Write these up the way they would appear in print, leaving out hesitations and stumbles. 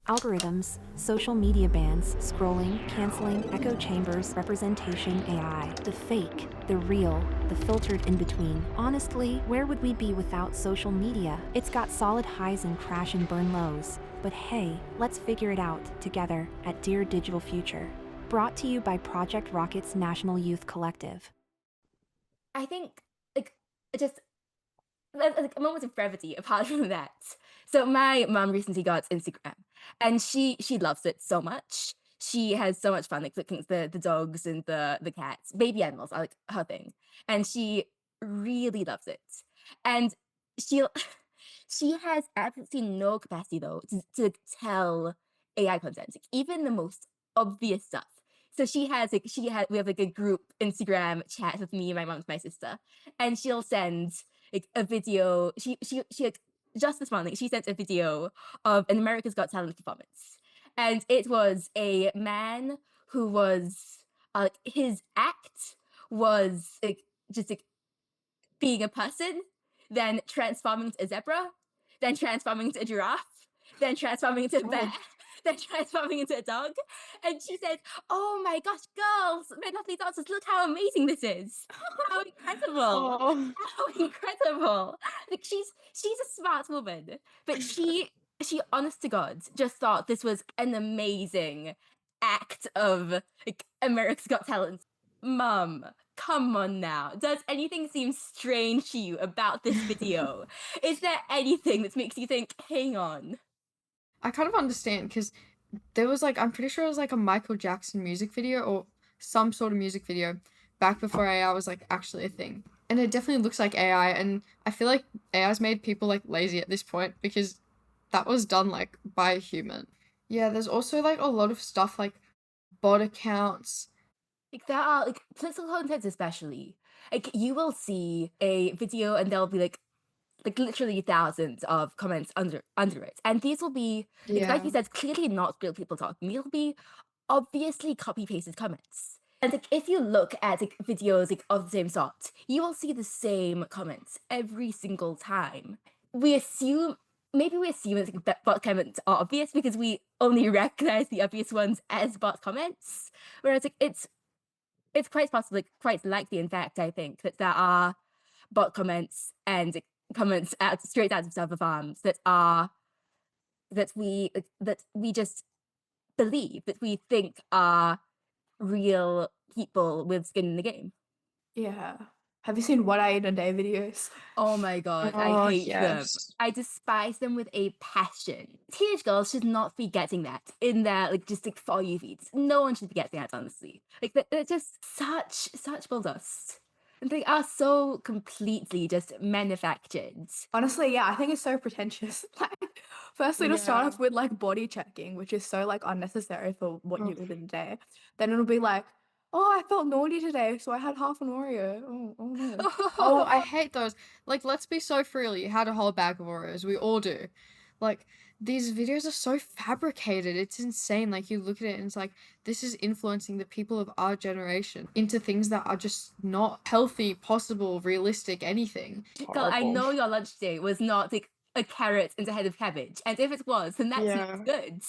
Algorithms, social media bans, scrolling, canceling, echo chambers, representation AI, the fake, the real, the filtered in between. Honestly, where would we be without social media? It's got solid highs and crash and burn lows. But hey, let's figure it out together at Dear Digital Future. Brought to you by Project Rocket's National Youth Collective. I think like just like a moment of brevity apart from that. So my mom recently got Instagram and she loves it so much. She has so much fun like looking at the dogs and the cats. Baby animals are like her thing. And she really loves it. And she'll she has absolutely no capacity though to tell AI content, like, even the most obvious stuff. So we have like a group Instagram chat with me, my mom, and my sister, and she'll send like a video. She like just this morning she sent a video of an America's Got Talent performance, and it was a man who was like his act was like just like being a person, then transforming into a zebra, then transforming into a giraffe, then transforming into a bear, Oh, then transforming into a dog. And she said, "Oh my gosh, girls, my lovely daughters, look how amazing this is! How incredible! oh, How incredible!" Like she's a smart woman, but she honest to God just thought this was an amazing act of like America's Got Talent. Mum, come on now. Does anything seem strange to you about this video? Is there anything that makes you think, hang on? I kind of understand because there was like I'm pretty sure it was like a Michael Jackson music video or some sort of music video back before AI was like actually a thing. And it definitely looks like AI, and I feel like AI's made people like lazy at this point because that was done like by a human. Yeah, there's also like a lot of stuff like bot accounts. Like there are like political content especially. Like you will see a video and there'll be like literally thousands of comments under it. And these will be like Yeah. you said, clearly not real people talking. These will be obviously copy pasted comments. And like if you look at like videos like of the same sort, you will see the same comments every single time. We assume maybe we assume that like, bot comments are obvious because we only recognize the obvious ones as bot comments. Whereas like it's quite possible, like, quite likely, in fact, I think, that there are bot comments and like, comments out straight out of server farms that we just believe that we think are real people with skin in the game. Yeah. Have you seen What I Eat a Day videos? Oh my god, I Oh, hate them. yes. I despise them with a passion. Teenage girls should not be getting that in their like just like for you feeds. No one should be getting that, honestly. Like they're just such bulldust. And they are so completely just manufactured. Honestly, yeah, I think it's so pretentious. Like, firstly, to start Yeah. off with like body checking, which is so like unnecessary for what Oh, you eat in a day. Then it'll be like, oh, I felt naughty today, so I had half an Oreo. Oh no. oh, I hate those. Like, let's be so real. You had a whole bag of Oreos. We all do. Like, these videos are so fabricated. It's insane. Like, you look at it and it's like, this is influencing the people of our generation into things that are just not healthy, possible, realistic, anything. It's Girl, I horrible. know your lunch today was not like a carrot and a head of cabbage. And if it was, then that's not Yeah. good.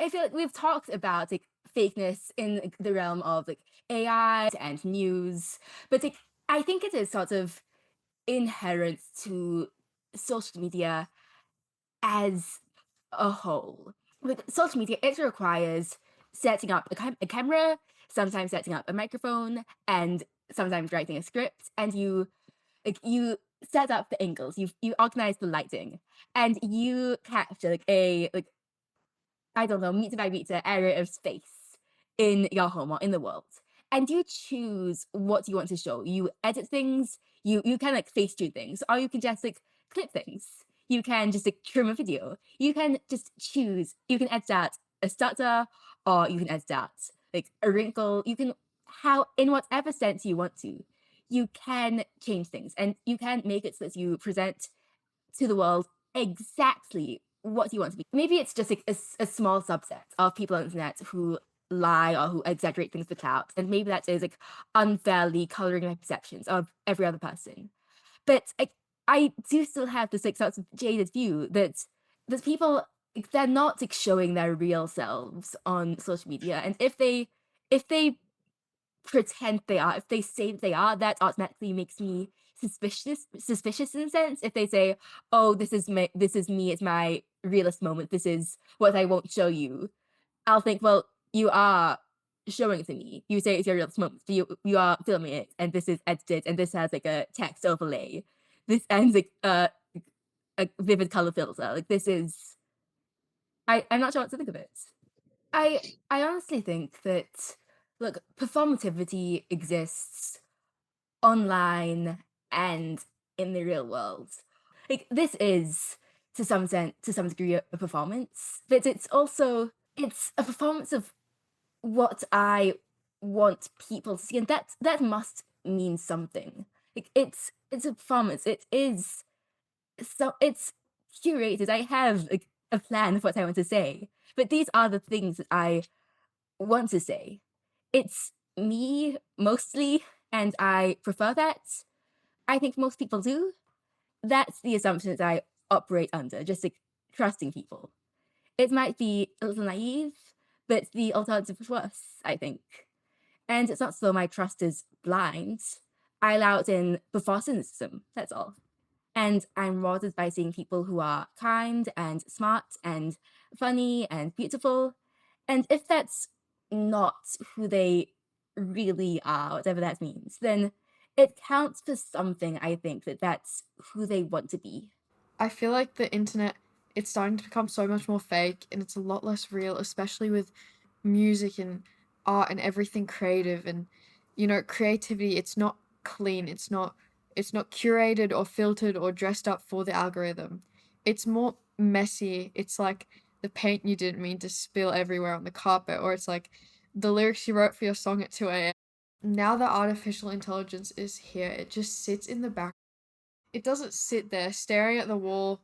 I feel like we've talked about like fakeness in like, the realm of like AI and news, but like I think it is sort of inherent to social media as a whole. With social media, it requires setting up a camera, sometimes setting up a microphone, and sometimes writing a script, and you set up the angles, you organize the lighting, and you capture like a like I don't know, meter by meter area of space in your home or in the world. And you choose what you want to show. You edit things, you can like face tune things, or you can just like clip things. You can just like trim a video. You can just choose. You can edit out a stutter, or you can edit out like a wrinkle. You can how in whatever sense you want to. You can change things and you can make it so that you present to the world exactly what you want to be. Maybe it's just like a small subset of people on the internet who lie or who exaggerate things for clout, and maybe that is like unfairly coloring my perceptions of every other person. But I do still have this like sort of jaded view that people they're not like showing their real selves on social media. And if they pretend they are, if they say that they are, that automatically makes me suspicious in a sense. If they say, oh, this is me, it's my realist moment, this is what I won't show you, I'll think, well, you are showing it to me. You say it's your realist moment, but you are filming it, and this is edited, and this has like a text overlay, this ends like a vivid color filter. Like this is, I'm not sure what to think of it. I honestly think that, look, performativity exists online and in the real world. Like this is to some degree a performance, but it's a performance of what I want people to see, and that must mean something. Like it's a performance. It is, so it's curated. I have like a plan of what I want to say, but these are the things that I want to say. It's me mostly, and I prefer that. I think most people do. That's the assumption that I operate under, just like trusting people. It might be a little naive, but the alternative is worse, I think. And it's not so my trust is blind. I allow it in before cynicism, that's all. And I'm rewarded by seeing people who are kind and smart and funny and beautiful. And if that's not who they really are, whatever that means, then it counts for something, I think, that that's who they want to be. I feel like the internet, it's starting to become so much more fake and it's a lot less real, especially with music and art and everything creative. And creativity, it's not clean, it's not curated or filtered or dressed up for the algorithm. It's more messy. It's like the paint you didn't mean to spill everywhere on the carpet, or it's like the lyrics you wrote for your song at 2 a.m. Now that artificial intelligence is here, it just sits in the back. It doesn't sit there staring at the wall,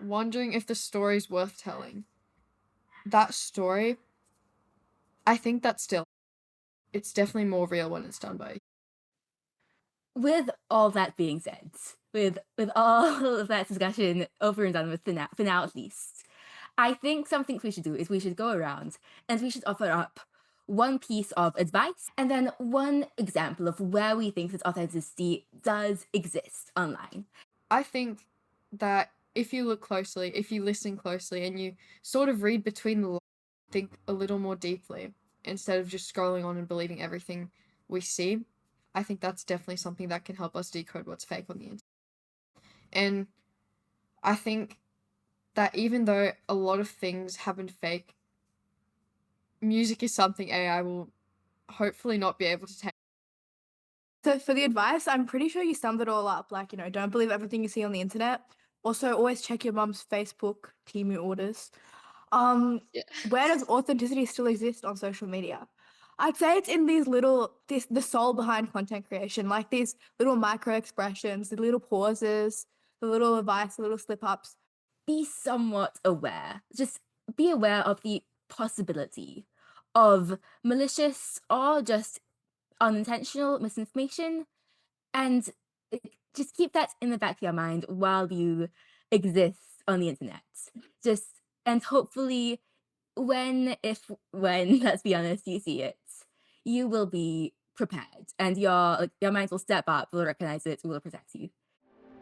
wondering if the story's worth telling. That story, I think it's definitely more real when it's done by. With all that being said, with all of that discussion over and done with for now at least, I think some things we should do is we should go around and we should offer up one piece of advice and then one example of where we think that authenticity does exist online. I think that if you look closely, if you listen closely, and you sort of read between the lines, think a little more deeply instead of just scrolling on and believing everything we see, I think that's definitely something that can help us decode what's fake on the internet. And I think that even though a lot of things have been fake, music is something AI will hopefully not be able to take. So for the advice, I'm pretty sure you summed it all up. Like, don't believe everything you see on the internet. Also, always check your mum's Facebook Temu orders. Where does authenticity still exist on social media? I'd say it's in the soul behind content creation, like these little micro expressions, the little pauses, the little advice, the little slip ups. Be somewhat aware. Just be aware of the possibility of malicious or just unintentional misinformation, and just keep that in the back of your mind while you exist on the internet. And hopefully when let's be honest, you see it, you will be prepared, and your mind will step up, will recognize it, will protect you.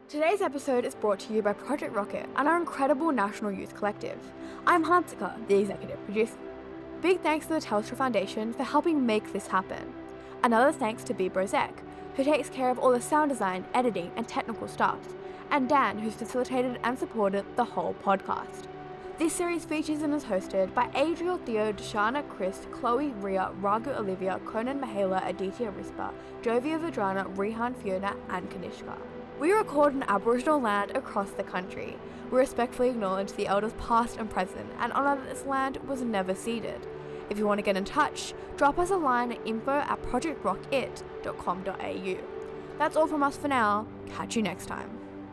Today's episode is brought to you by Project Rockit and our incredible National Youth Collective. I'm Hantika, the executive producer. Big thanks to the Telstra Foundation for helping make this happen. Another thanks to Bee Brozek, who takes care of all the sound design, editing, and technical stuff, and Dan, who's facilitated and supported the whole podcast. This series features and is hosted by Adriel, Theo, Deshana, Chris, Chloe, Ria, Ragu, Olivia, Conan, Mahela, Aditya, Rispa, Jovia, Vidrana, Rihan, Fiona, and Kanishka. We record in Aboriginal land across the country. We respectfully acknowledge the elders past and present and honour that this land was never ceded. If you want to get in touch, drop us a line at info@projectrockit.com.au. That's all from us for now. Catch you next time.